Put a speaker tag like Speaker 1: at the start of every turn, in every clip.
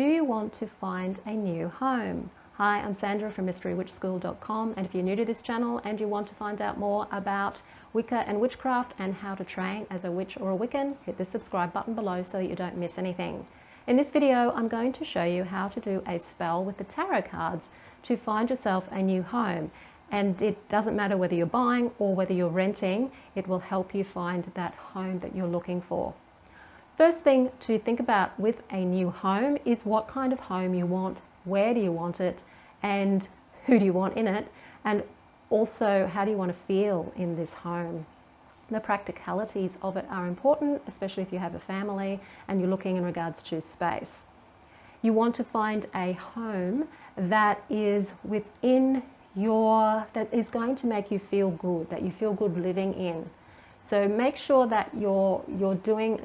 Speaker 1: Do you want to find a new home? Hi, I'm Sandra from mysterywitchschool.com, and if you're new to this channel and you want to find out more about Wicca and witchcraft and how to train as a witch or a Wiccan, hit the subscribe button below so that you don't miss anything. In this video, I'm going to show you how to do a spell with the tarot cards to find yourself a new home. And it doesn't matter whether you're buying or whether you're renting, it will help you find that home that you're looking for. First thing to think about with a new home is what kind of home you want, where do you want it, and who do you want in it, and also how do you want to feel in this home. The practicalities of it are important, especially if you have a family and you're looking in regards to space. You want to find a home that is within that is going to make you feel good, that you feel good living in. So make sure that you're doing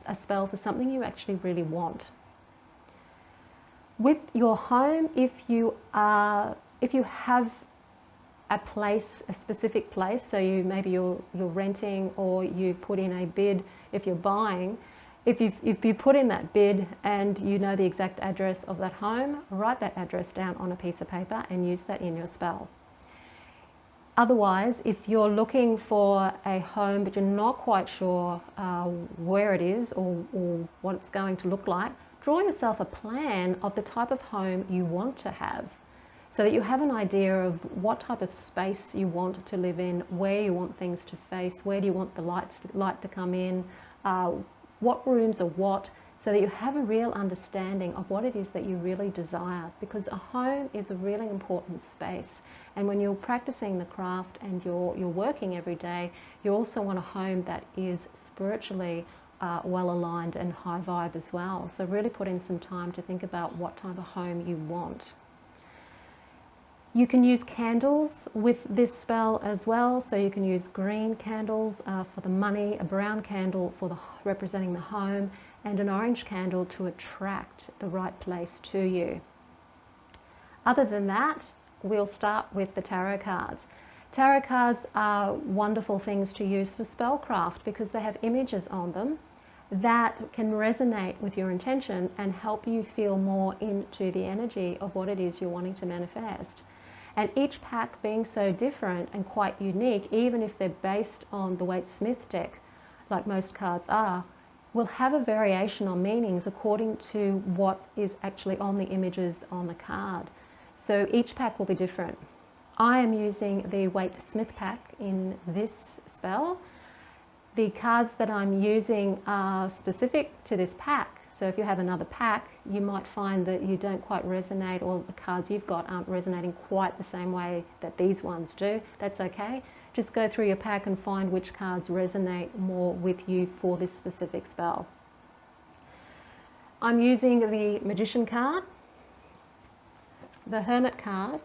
Speaker 1: a spell for something you actually really want. With your home, if you have a place, a specific place, so maybe you're renting or you put in a bid. If you're buying, if you put in that bid and you know the exact address of that home, write that address down on a piece of paper and use that in your spell. Otherwise, if you're looking for a home but you're not quite sure where it is or what it's going to look like, draw yourself a plan of the type of home you want to have so that you have an idea of what type of space you want to live in, where you want things to face, where do you want the light to come in, what rooms are what, so that you have a real understanding of what it is that you really desire, because a home is a really important space. And when you're practicing the craft and you're working every day, you also want a home that is spiritually well aligned and high vibe as well. So really put in some time to think about what type of home you want. You can use candles with this spell as well. So you can use green candles for the money, a brown candle for representing the home, and an orange candle to attract the right place to you. Other than that, we'll start with the tarot cards. Tarot cards are wonderful things to use for spellcraft because they have images on them that can resonate with your intention and help you feel more into the energy of what it is you're wanting to manifest. And each pack being so different and quite unique, even if they're based on the Waite-Smith deck, like most cards are, will have a variation on meanings according to what is actually on the images on the card. So each pack will be different. I am using the Waite-Smith pack in this spell. The cards that I'm using are specific to this pack. So if you have another pack, you might find that you don't quite resonate, or the cards you've got aren't resonating quite the same way that these ones do. That's okay. Just go through your pack and find which cards resonate more with you for this specific spell. I'm using the Magician card, the Hermit card,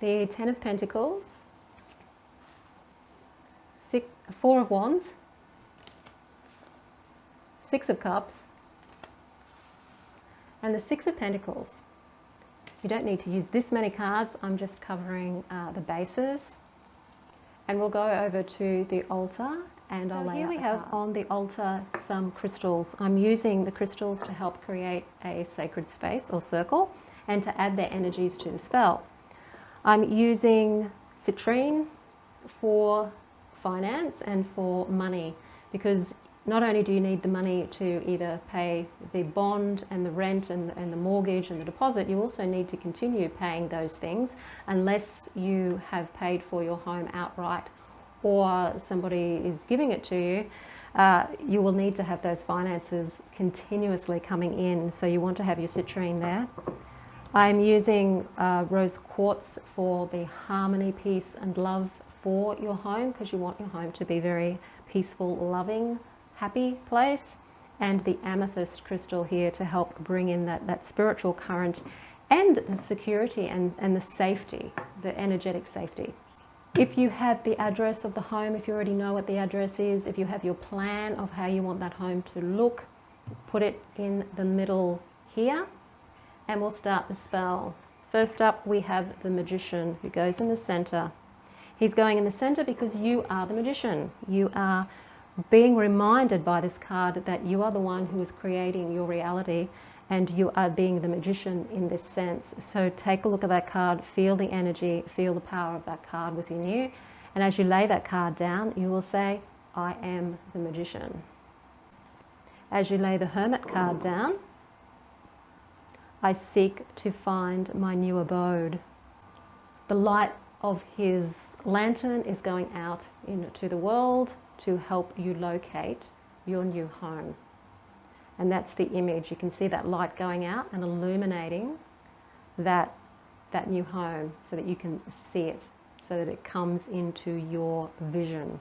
Speaker 1: the Ten of Pentacles, Four of Wands, Six of Cups, and the Six of Pentacles. You don't need to use this many cards, I'm just covering the bases. And we'll go over to the altar and I'll lay out the cards. So here we have on the altar some crystals. I'm using the crystals to help create a sacred space or circle and to add their energies to the spell. I'm using citrine for finance and for money, because not only do you need the money to either pay the bond and the rent and the mortgage and the deposit, you also need to continue paying those things unless you have paid for your home outright or somebody is giving it to you. You will need to have those finances continuously coming in, so you want to have your citrine there. I'm using rose quartz for the harmony, peace and love for your home, because you want your home to be very peaceful, loving, happy place, and the amethyst crystal here to help bring in that spiritual current and the security and the safety, the energetic safety. If you have the address of the home, if you already know what the address is, if you have your plan of how you want that home to look, put it in the middle here, and we'll start the spell. First up, we have the Magician, who goes in the center. He's going in the center because you are the magician. You are being reminded by this card that you are the one who is creating your reality and you are being the magician in this sense. So take a look at that card, feel the energy, feel the power of that card within you. And as you lay that card down, you will say, I am the magician. As you lay the Hermit card down, I seek to find my new abode. The light of his lantern is going out into the world to help you locate your new home. And that's the image. You can see that light going out and illuminating that new home so that you can see it, so that it comes into your vision.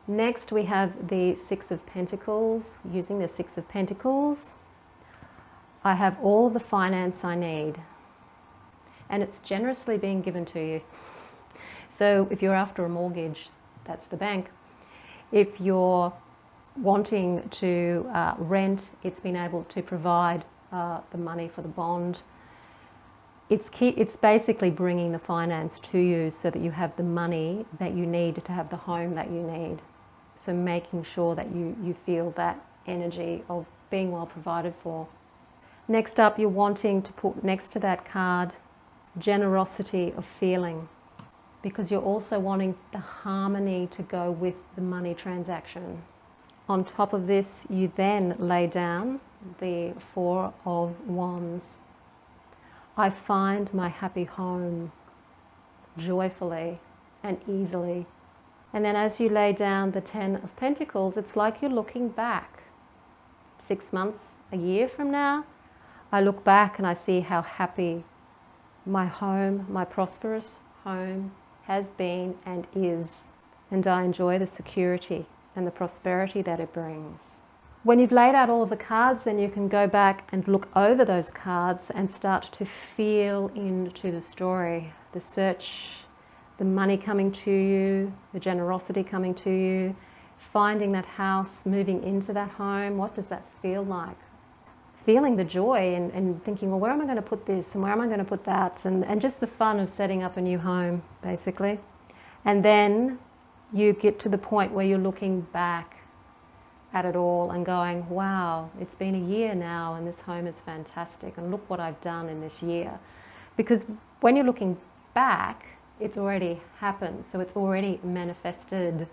Speaker 1: Next, we have the Six of Pentacles. Using the Six of Pentacles, I have all the finance I need, and it's generously being given to you. So if you're after a mortgage, that's the bank. If you're wanting to rent, it's been able to provide the money for the bond. It's basically bringing the finance to you so that you have the money that you need to have the home that you need. So making sure that you feel that energy of being well provided for. Next up, you're wanting to put next to that card, generosity of feeling, because you're also wanting the harmony to go with the money transaction. On top of this, you then lay down the Four of Wands. I find my happy home joyfully and easily. And then as you lay down the Ten of Pentacles, it's like you're looking back. 6 months, a year from now, I look back and I see how happy my home, my prosperous home has been and is. And I enjoy the security and the prosperity that it brings. When you've laid out all of the cards, then you can go back and look over those cards and start to feel into the story, the search, the money coming to you, the generosity coming to you, finding that house, moving into that home. What does that feel like? Feeling the joy and thinking, well, where am I going to put this and where am I going to put that? And just the fun of setting up a new home, basically. And then you get to the point where you're looking back at it all and going, wow, it's been a year now and this home is fantastic and look what I've done in this year. Because when you're looking back, it's already happened, so it's already manifested,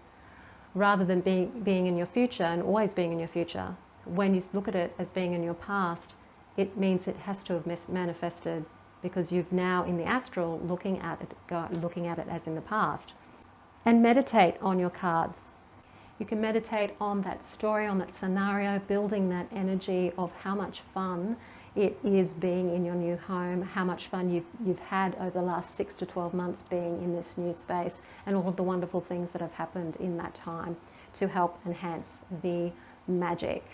Speaker 1: rather than being in your future and always being in your future. When you look at it as being in your past, it means it has to have manifested because you've now in the astral looking at it as in the past. And meditate on your cards. You can meditate on that story, on that scenario, building that energy of how much fun it is being in your new home, how much fun you've had over the last 6 to 12 months being in this new space, and all of the wonderful things that have happened in that time to help enhance the magic.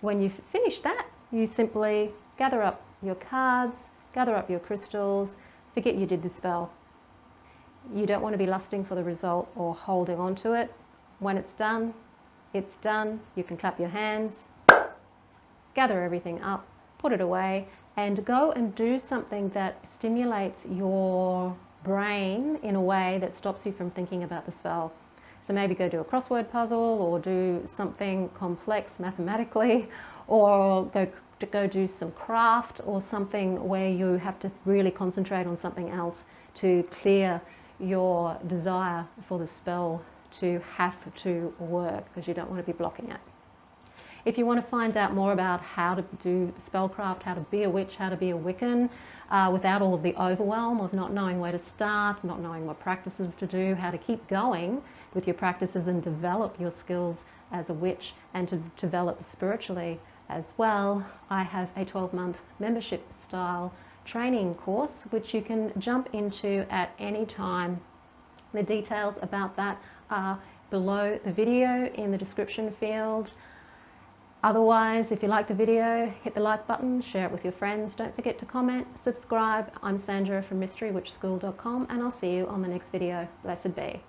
Speaker 1: When you've finished that, you simply gather up your cards, gather up your crystals, forget you did the spell. You don't want to be lusting for the result or holding on to it. When it's done, it's done. You can clap your hands, gather everything up, put it away, and go and do something that stimulates your brain in a way that stops you from thinking about the spell. So maybe go do a crossword puzzle or do something complex mathematically, or go do some craft or something where you have to really concentrate on something else to clear your desire for the spell to have to work, because you don't want to be blocking it. If you want to find out more about how to do spellcraft, how to be a witch, how to be a Wiccan, without all of the overwhelm of not knowing where to start, not knowing what practices to do, how to keep going with your practices and develop your skills as a witch and to develop spiritually as well, I have a 12-month membership style training course which you can jump into at any time. The details about that are below the video in the description field. Otherwise, if you like the video, hit the like button, share it with your friends. Don't forget to comment, subscribe. I'm Sandra from MysteryWitchSchool.com, and I'll see you on the next video. Blessed be.